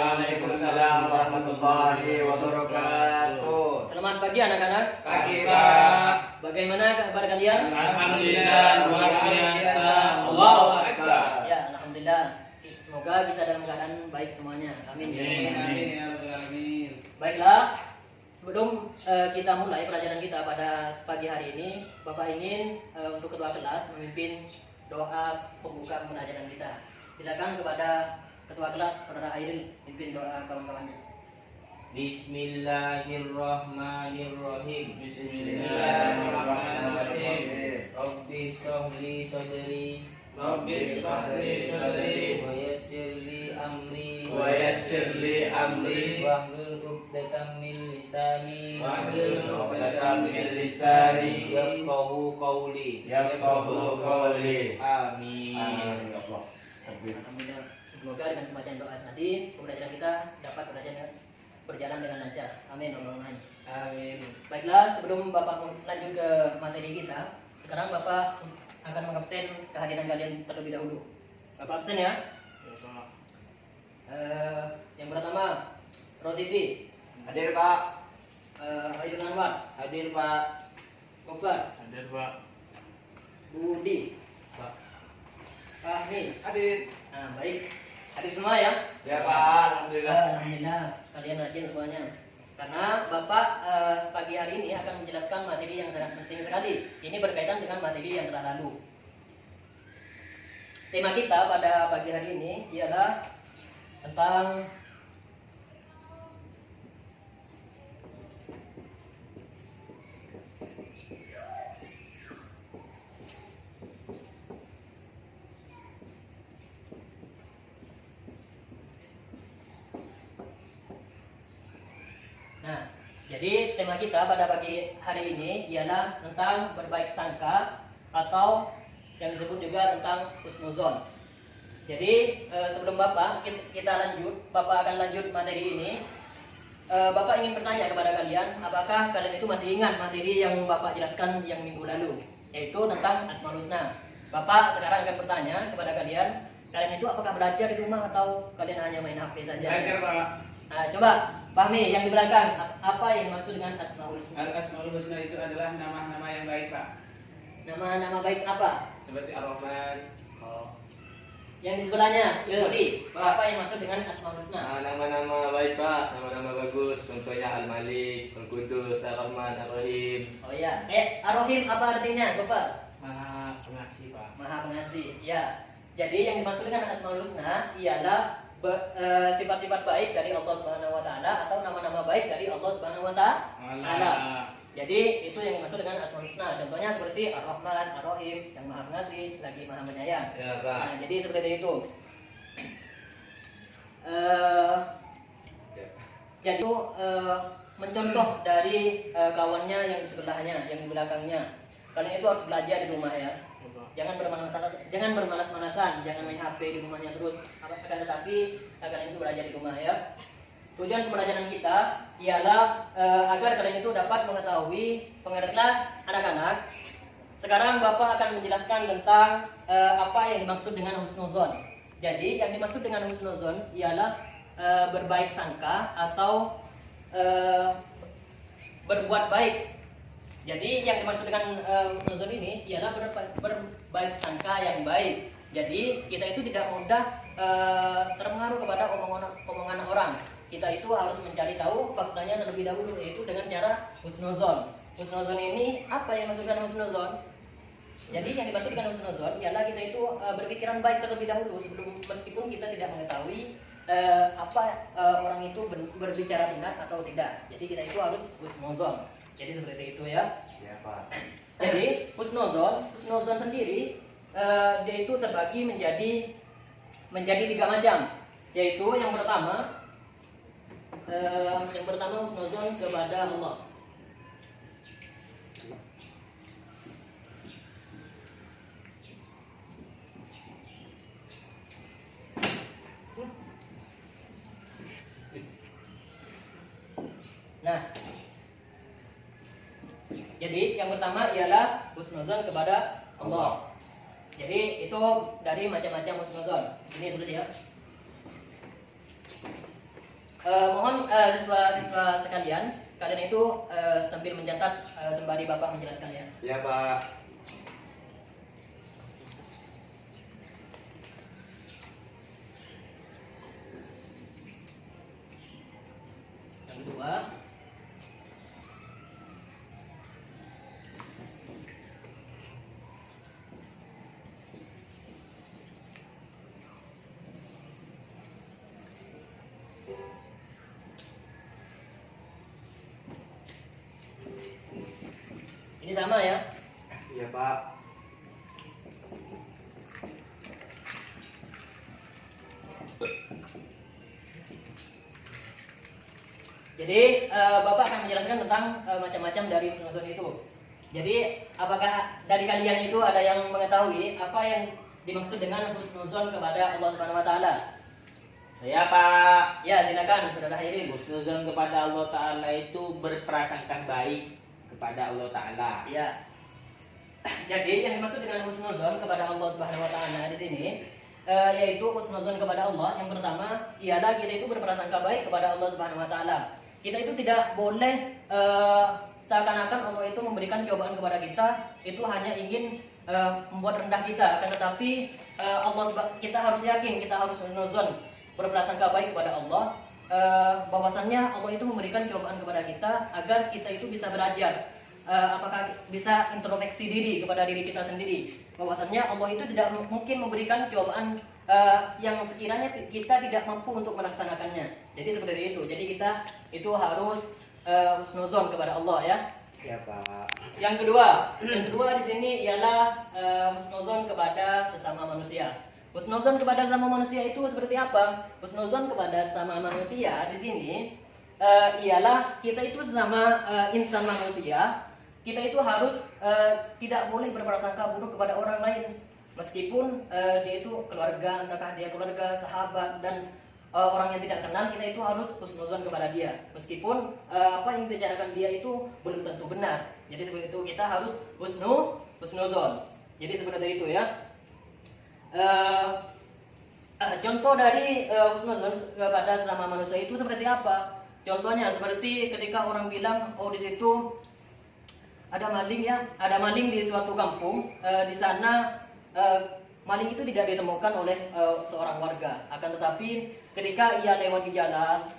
Waalaikumsalam warahmatullahi wabarakatuh. Selamat pagi anak-anak. Pagi, Pak. Bagaimana kabar kalian? Alhamdulillah, luar biasa. Allahu Akbar. Ya, alhamdulillah. Semoga kita dalam keadaan baik semuanya. Amin. Amin ya rabbal alamin. Baiklah, sebelum kita mulai pelajaran kita pada pagi hari ini, Bapak ingin untuk ketua kelas memimpin doa pembuka pelajaran kita. Silakan kepada ketua kelas, Saudara Airil, pimpin doa kawan-kawannya. Bismillahirrahmanirrahim. Bismillahirrahmanirrahim. Rabbi shrah li sadri Rabbi shrah li sadri wa yassir li amri Wa yassir li amri wahlul 'uqdatam min lisani Wahlul 'uqdatam min lisani yafqahu qawli. yafqahu qawli. Amin. Amin ya Allah. Takbir. Alhamdulillah. Semoga dengan pembacaan doa tadi pembelajaran kita dapat berjalan dengan lancar. Amin. Allahumma amin. Amin. Baiklah, sebelum Bapak lanjut ke materi kita, sekarang Bapak akan mengabsen kehadiran kalian terlebih dahulu. Bapak absen ya. Yang pertama, Rositi, Hadir Pak. Hairul Anwar, Hadir Pak. Gofar, Hadir Pak. Budi, Pak. Fahmi. Hadir. Nah, baik. Hadir semua ya. Ya Pak, alhamdulillah. Alhamdulillah, kalian rajin semuanya. Karena Bapak pagi hari ini akan menjelaskan materi yang sangat penting sekali. Ini berkaitan dengan materi yang telah lalu. Tema kita pada pagi hari ini ialah tentang Nah, jadi tema kita pada pagi hari ini ialah tentang berbaik sangka atau yang disebut juga tentang husnuzon. Jadi sebelum kita lanjut, Bapak akan lanjut materi ini. Bapak ingin bertanya kepada kalian, apakah kalian itu masih ingat materi yang Bapak jelaskan yang minggu lalu, yaitu tentang Asmaul Husna. Bapak sekarang akan bertanya kepada kalian itu apakah belajar di rumah atau kalian hanya main HP saja? Belajar Pak. Nah, coba Fahmi yang di belakang, apa yang maksud dengan Asmaul Husna? Al-Asmaul Husna itu adalah nama-nama yang baik Pak. Nama-nama baik apa? Seperti Ar-Rahman. Yang di sebelahnya, Yudi, apa yang maksud dengan Asmaul Husna? Nama-nama baik Pak, nama-nama bagus. Contohnya Al-Malik, Al-Qudus, Ar-Rahman, Ar-Rahim. Oh ya, Ar-Rahim apa artinya, Bapak? Maha Pengasih Pak. Maha Pengasih. Ya. Jadi yang dimaksud dengan Asmaul Husna ialah sifat-sifat baik dari Allah Subhanahu wa taala atau nama-nama baik dari Allah Subhanahu wa taala. Jadi itu yang dimaksud dengan Asmaul Husna. Contohnya seperti Ar-Rahman, Ar-Rahim, yang Maha Pengasih, lagi Maha Penyayang. Ya Pak. Nah, jadi seperti itu. Jadi itu mencontoh dari kawannya yang di sebelahnya, yang di belakangnya. Kalian itu harus belajar di rumah ya. Jangan bermalas-malasan, jangan main HP di rumahnya terus. Akan tetapi kalian itu belajar di rumah ya. Tujuan pembelajaran kita ialah agar kalian itu dapat mengetahui, pengertian anak-anak. Sekarang Bapak akan menjelaskan tentang apa yang dimaksud dengan husnuzon. Jadi yang dimaksud dengan husnuzon ialah berbaik sangka atau berbuat baik. Jadi yang dimaksud dengan husnuzon ini ialah berbaik sangka yang baik. Jadi kita itu tidak mudah terpengaruh kepada omongan orang. Kita itu harus mencari tahu faktanya terlebih dahulu, yaitu dengan cara husnuzon. Husnuzon ini apa yang dimaksud dengan husnuzon? Jadi yang dimaksud dengan husnuzon ialah kita itu berpikiran baik terlebih dahulu meskipun kita tidak mengetahui orang itu berbicara benar atau tidak. Jadi kita itu harus husnuzon. Jadi seperti itu ya. Ya Pak. Jadi husnuzon sendiri dia itu terbagi menjadi 3 macam. Yaitu yang pertama husnuzon kepada Allah. Nah, jadi yang pertama ialah husnuzon kepada Allah. Jadi itu dari macam-macam husnuzon. Ini tulis ya. Mohon siswa-siswa sekalian, kalian itu sambil mencatat sembari Bapak menjelaskan ya. Iya Pak. Yang kedua, ini sama ya. Iya Pak. Jadi Bapak akan menjelaskan tentang macam-macam dari husnuzon itu. Jadi apakah dari kalian itu ada yang mengetahui apa yang dimaksud dengan husnuzon kepada Allah Subhanahu wa taala? Saya Pak. Ya, silakan Saudara Hairin. Husnuzon kepada Allah Ta'ala itu berprasangka baik kepada Allah Ta'ala. Ya. Jadi yang dimaksud dengan husnuzon kepada Allah Subhanahu wa taala di sini yaitu husnuzon kepada Allah yang pertama ialah kita itu berprasangka baik kepada Allah Subhanahu wa taala. Kita itu tidak boleh seakan-akan Allah itu memberikan cobaan kepada kita itu hanya ingin membuat rendah kita, akan tetapi kita harus yakin, kita harus husnuzon, berprasangka baik kepada Allah bahwasannya Allah itu memberikan cobaan kepada kita agar kita itu bisa belajar. Apakah bisa introspeksi diri kepada diri kita sendiri, bahwasannya Allah itu tidak mungkin memberikan cobaan yang sekiranya kita tidak mampu untuk melaksanakannya. Jadi seperti itu. Jadi kita itu harus husnuzon kepada Allah ya. Iya Pak. Yang kedua di sini ialah husnuzon kepada sesama manusia. Husnuzon kepada sesama manusia itu seperti apa? Husnuzon kepada sesama manusia di sini ialah kita itu sesama insan manusia. Kita itu harus tidak boleh berprasangka buruk kepada orang lain, meskipun dia itu keluarga, entahkah dia keluarga, sahabat, dan orang yang tidak kenal, kita itu harus husnuzon kepada dia, meskipun apa yang dibicarakan dia itu belum tentu benar. Jadi seperti itu, kita harus husnuzon. Jadi seperti itu ya. Contoh dari husnuzon kepada sesama manusia itu seperti apa? Contohnya seperti ketika orang bilang, oh di situ ada maling ya, ada maling di suatu kampung. Di sana maling itu tidak ditemukan oleh seorang warga. Akan tetapi ketika ia lewat di jalan,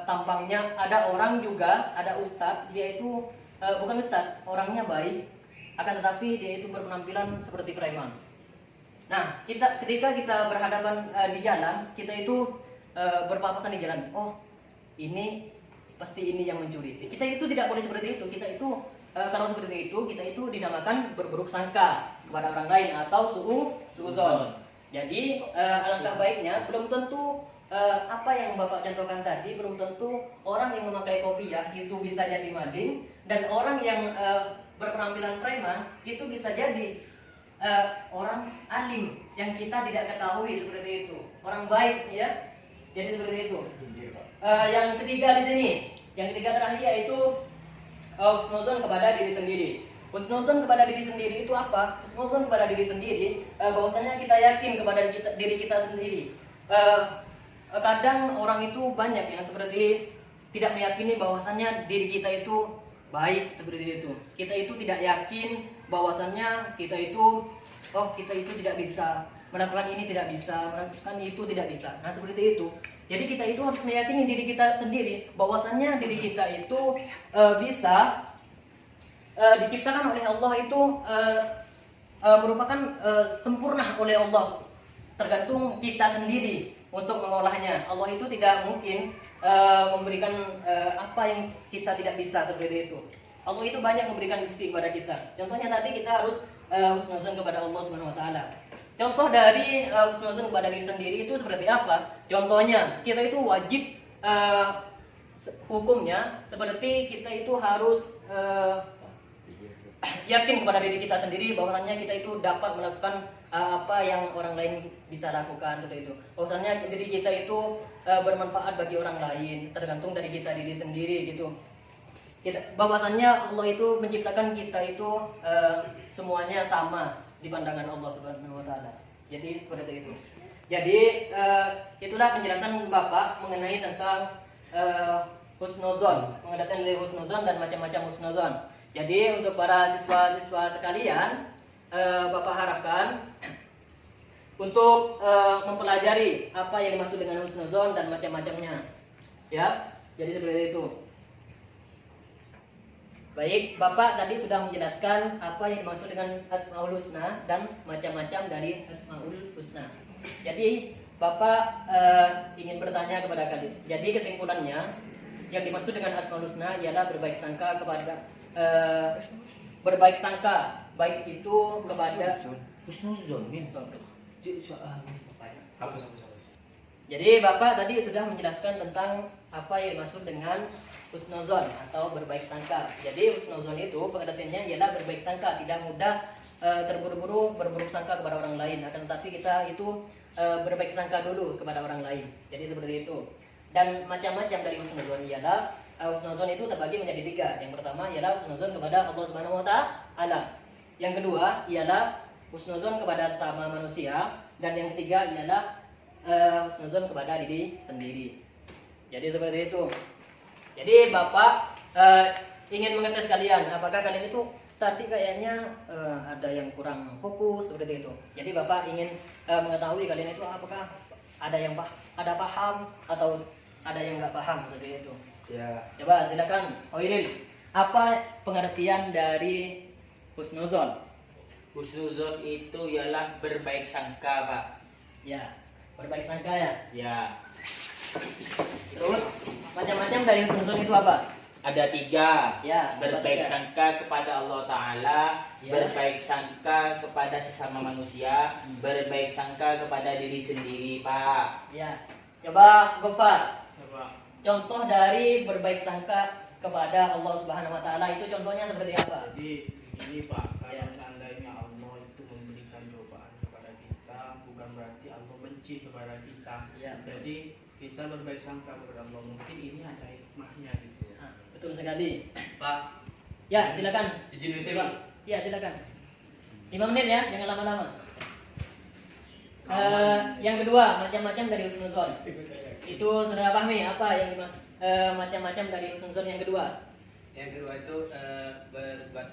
tampangnya ada orang juga, ada ustadz. Dia itu bukan ustadz, orangnya baik. Akan tetapi dia itu berpenampilan seperti preman. Nah, ketika kita berhadapan di jalan, kita itu berpapasan di jalan. Oh, ini pasti ini yang mencuri. Kita itu tidak boleh seperti itu. Kita itu kalau seperti itu, kita itu dinamakan berburuk sangka kepada orang lain atau suuzon. Jadi alangkah baiknya, belum tentu apa yang Bapak contohkan tadi, belum tentu orang yang memakai kopiah itu bisa jadi maling, dan orang yang berpenampilan preman itu bisa jadi orang alim yang kita tidak ketahui seperti itu, orang baik ya. Jadi seperti itu. Yang ketiga di sini, yang ketiga terakhir yaitu husnuzon kepada diri sendiri. Husnuzon kepada diri sendiri itu apa? Husnuzon kepada diri sendiri bahwasanya kita yakin kepada diri kita sendiri. Kadang orang itu banyak yang seperti tidak meyakini bahwasannya diri kita itu baik seperti itu. Kita itu tidak yakin bahwasannya kita itu tidak bisa melakukan ini, tidak bisa melakukan itu, tidak bisa. Nah seperti itu. Jadi kita itu harus meyakini diri kita sendiri bahwasannya diri kita itu bisa diciptakan oleh Allah itu merupakan sempurna oleh Allah. Tergantung kita sendiri untuk mengolahnya. Allah itu tidak mungkin memberikan apa yang kita tidak bisa seperti itu. Allah itu banyak memberikan rezeki kepada kita. Contohnya tadi kita harus husnuzon kepada Allah Subhanahu wa taala. Contoh dari husnuzon kepada diri sendiri itu seperti apa? Contohnya, kita itu wajib hukumnya seperti kita itu harus yakin kepada diri kita sendiri bahwasanya kita itu dapat melakukan apa yang orang lain bisa lakukan seperti itu. Bahwasanya diri kita itu bermanfaat bagi orang lain, tergantung dari kita diri sendiri gitu. Bahwasanya Allah itu menciptakan kita itu semuanya sama di pandangan Allah Subhanahu wa taala. Jadi seperti itu. Jadi itulah penjelasan Bapak mengenai tentang husnuzon, pengertian dari husnuzon dan macam-macam husnuzon. Jadi untuk para siswa-siswa sekalian, Bapak harapkan untuk mempelajari apa yang dimaksud dengan husnuzon dan macam-macamnya. Ya, jadi seperti itu. Baik, Bapak tadi sudah menjelaskan apa yang dimaksud dengan Asmaul Husna dan macam-macam dari Asmaul Husna. Jadi Bapak ingin bertanya kepada kalian. Jadi kesimpulannya, yang dimaksud dengan Asmaul Husna ialah berbaik sangka kepada berbaik sangka, baik itu kepada Husnuzon. Jadi Bapak tadi sudah menjelaskan tentang apa yang dimaksud dengan husnuzon atau berbaik sangka. Jadi husnuzon itu pengertiannya ialah berbaik sangka, tidak mudah terburu-buru berburuk sangka kepada orang lain. Akan tetapi kita itu berbaik sangka dulu kepada orang lain. Jadi seperti itu. Dan macam-macam dari husnuzon ialah husnuzon itu terbagi menjadi 3. Yang pertama ialah husnuzon kepada Allah Subhanahu wa taala. Yang kedua ialah husnuzon kepada sesama manusia, dan yang ketiga ialah husnuzon kepada diri sendiri. Jadi seperti itu. Jadi Bapak ingin mengetes kalian, apakah kalian itu tadi kayaknya ada yang kurang fokus seperti itu. Jadi Bapak ingin mengetahui kalian itu apakah ada yang ada paham atau ada yang nggak paham seperti itu. Ya. Coba silakan, Oiril. Apa pengertian dari husnuzon? Husnuzon itu ialah berbaik sangka, Pak. Ya, berbaik sangka ya. Ya, Terus macam-macam dari husnuzon itu apa? ada 3. Ya, Berbaik apa saja? sangka kepada Allah Ta'ala, Ya. berbaik sangka kepada sesama manusia, berbaik sangka kepada diri sendiri, Pak. Ya. Coba Gofar. Contoh dari berbaik sangka kepada Allah Subhanahu wa taala itu contohnya seperti apa? Jadi begini Pak, kalau Ya. seandainya Allah itu memberikan cobaan kepada kita, bukan berarti Allah benci kepada kita. Ya. Jadi kita berbaik sangka kepada Allah, mungkin ini ada hikmahnya gitu. Nah, betul sekali. Pak, Ya, silakan. izin dulu sih, Pak. Ya, silakan. 5 menit ya, jangan lama-lama. Yang kedua, macam-macam dari husnuzon. Itu saudara pahami apa yang dimaksud macam-macam dari husnuzon yang kedua? Yang kedua itu berbuat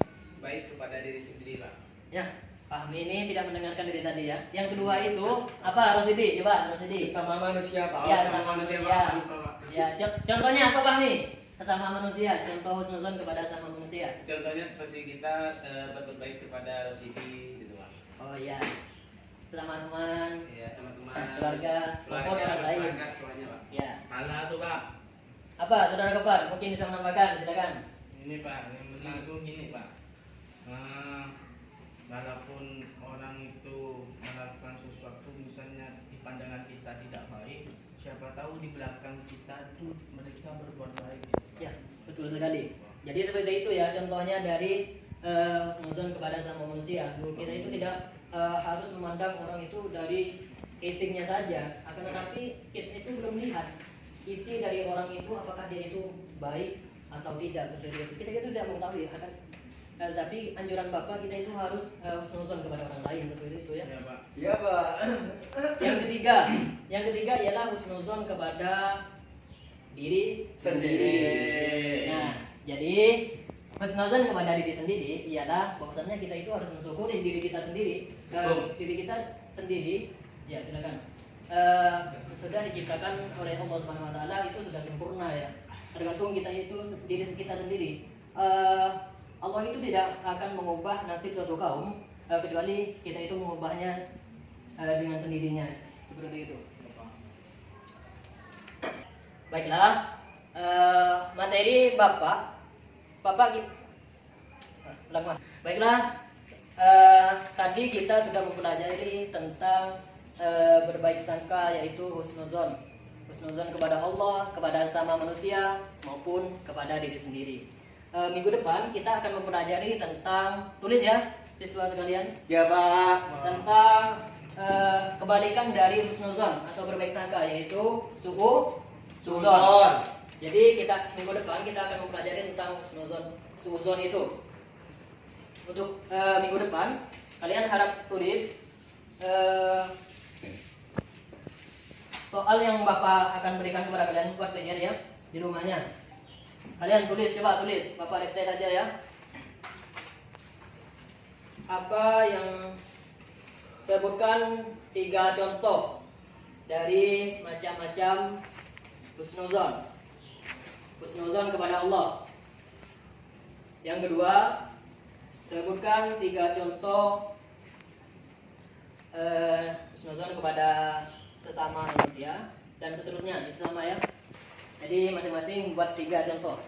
baik kepada diri sendiri, Pak. Ya, pahami ini tidak mendengarkan dari tadi ya. Yang kedua itu apa, Rosidi? Coba Rosidi. Sesama manusia, Pak. Ya, Sesama sama manusia. Pak. Ya, contohnya apa pahami? Sesama manusia. Contoh husnuzon kepada sama manusia. Contohnya seperti kita berbuat baik kepada Rosidi, gitu, Pak. Oh iya. Selama teman, Ya, sama teman, keluarga, maupun orang lain. masyarakat semuanya, Pak. Ya. Malah tuh Pak, Apa, saudara Gofar? Mungkin bisa menambahkan, silakan. ini Pak, yang benar tuh gini Pak. Walaupun orang itu melakukan sesuatu misalnya di pandangan kita tidak baik, siapa tahu di belakang kita itu mereka berbuat baik. Ya, betul sekali. Jadi seperti itu ya contohnya dari husnuzon kepada sama manusia. Kita itu tidak harus memandang orang itu dari casingnya saja, akan tetapi kita itu belum melihat isi dari orang itu apakah dia itu baik atau tidak seperti itu. Kita itu tidak mengetahui akan tapi anjuran Bapak kita itu harus husnuzon kepada orang lain seperti itu ya. Ya Pak. Iya, Pak. Yang ketiga ialah husnuzon kepada diri Sendiri. Nah, jadi husnuzon kepada diri sendiri ialah bahwasannya kita itu harus mensyukuri diri kita sendiri. Diri kita sendiri, ya silakan. Sudah diciptakan oleh Allah Subhanahu wa taala itu sudah sempurna ya. Tergantung kita itu diri kita sendiri. Allah itu tidak akan mengubah nasib suatu kaum kecuali kita itu mengubahnya dengan sendirinya. Seperti itu. Baiklah, materi Bapak baiklah, tadi kita sudah mempelajari tentang berbaik sangka yaitu husnuzon kepada Allah, kepada sama manusia maupun kepada diri sendiri. Minggu depan kita akan mempelajari tentang, tulis ya siswa sekalian, Ya, Pak. tentang kebalikan dari husnuzon atau berbaik sangka yaitu suuzon. Jadi kita minggu depan kita akan mempelajari tentang suuzon itu. Untuk minggu depan kalian harap tulis soal yang Bapak akan berikan kepada kalian buat PR ya. di rumahnya. Kalian tulis, coba tulis. Bapak dikte saja ya. Apa yang sebutkan 3 contoh dari macam-macam husnuzon. Husnuzon kepada Allah. Yang kedua, sebutkan 3 contoh husnuzon kepada sesama manusia, dan seterusnya. Itu sama ya. Jadi masing-masing buat 3 contoh.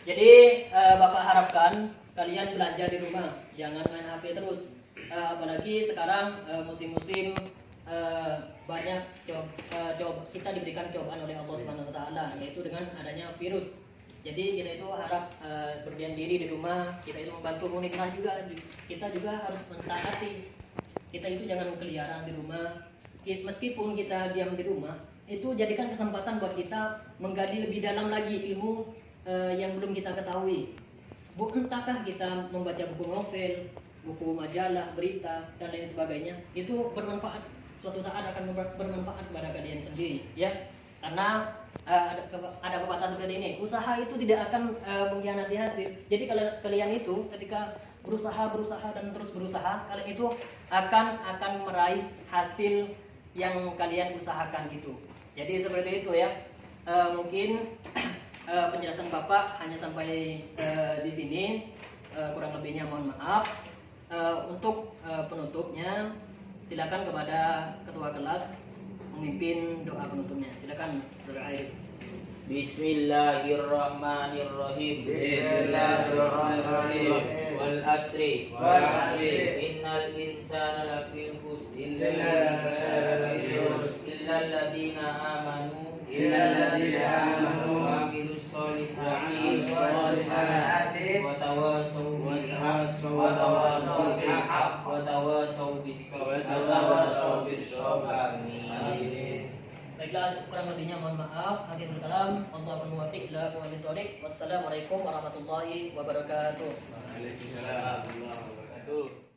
Jadi Bapak harapkan kalian belajar di rumah, jangan main HP terus. Apalagi sekarang musim-musim banyak kita diberikan cobaan oleh Allah Subhanahu Wa Taala, yaitu dengan adanya virus. Jadi kita itu harap berdiam diri di rumah. Kita itu membantu pemerintah juga. Kita juga harus mentaati. Kita itu jangan keliaran di rumah. Meskipun kita diam di rumah, itu jadikan kesempatan buat kita menggali lebih dalam lagi ilmu yang belum kita ketahui. Entahkah kita membaca buku novel, buku majalah, berita, dan lain sebagainya. Itu bermanfaat. Suatu saat akan bermanfaat kepada kalian sendiri, ya. Karena ada pepatah seperti ini, usaha itu tidak akan mengkhianati hasil. Jadi kalau kalian itu ketika berusaha dan terus berusaha, kalian itu akan meraih hasil yang kalian usahakan itu. Jadi seperti itu ya. Mungkin penjelasan Bapak hanya sampai di sini. Kurang lebihnya mohon maaf. Untuk penutupnya, silakan kepada ketua kelas memimpin doa penutupnya. Silakan Saudara Air. Bismillahirrahmanirrahim. Bismillahirrahmanirrahim. Wal asri. Wal asri. Innal insana lafi khusr. Innal insana lafi khusr. Illal ladzina amanu. Illal ladzina amanu. Wa amilus solihati. Wa tawasaw bil haqq. Wa tawasaw bil haqq. Wa tawasaw bis sabr. Wa tawasaw bis sabr. Amin. Baiklah, kurang lebihnya mohon maaf. Akhirul kalam, Allahul muwaffiq ila aqwamit thoriq. Wassalamualaikum warahmatullahi wabarakatuh. Waalaikumsalam warahmatullahi wabarakatuh.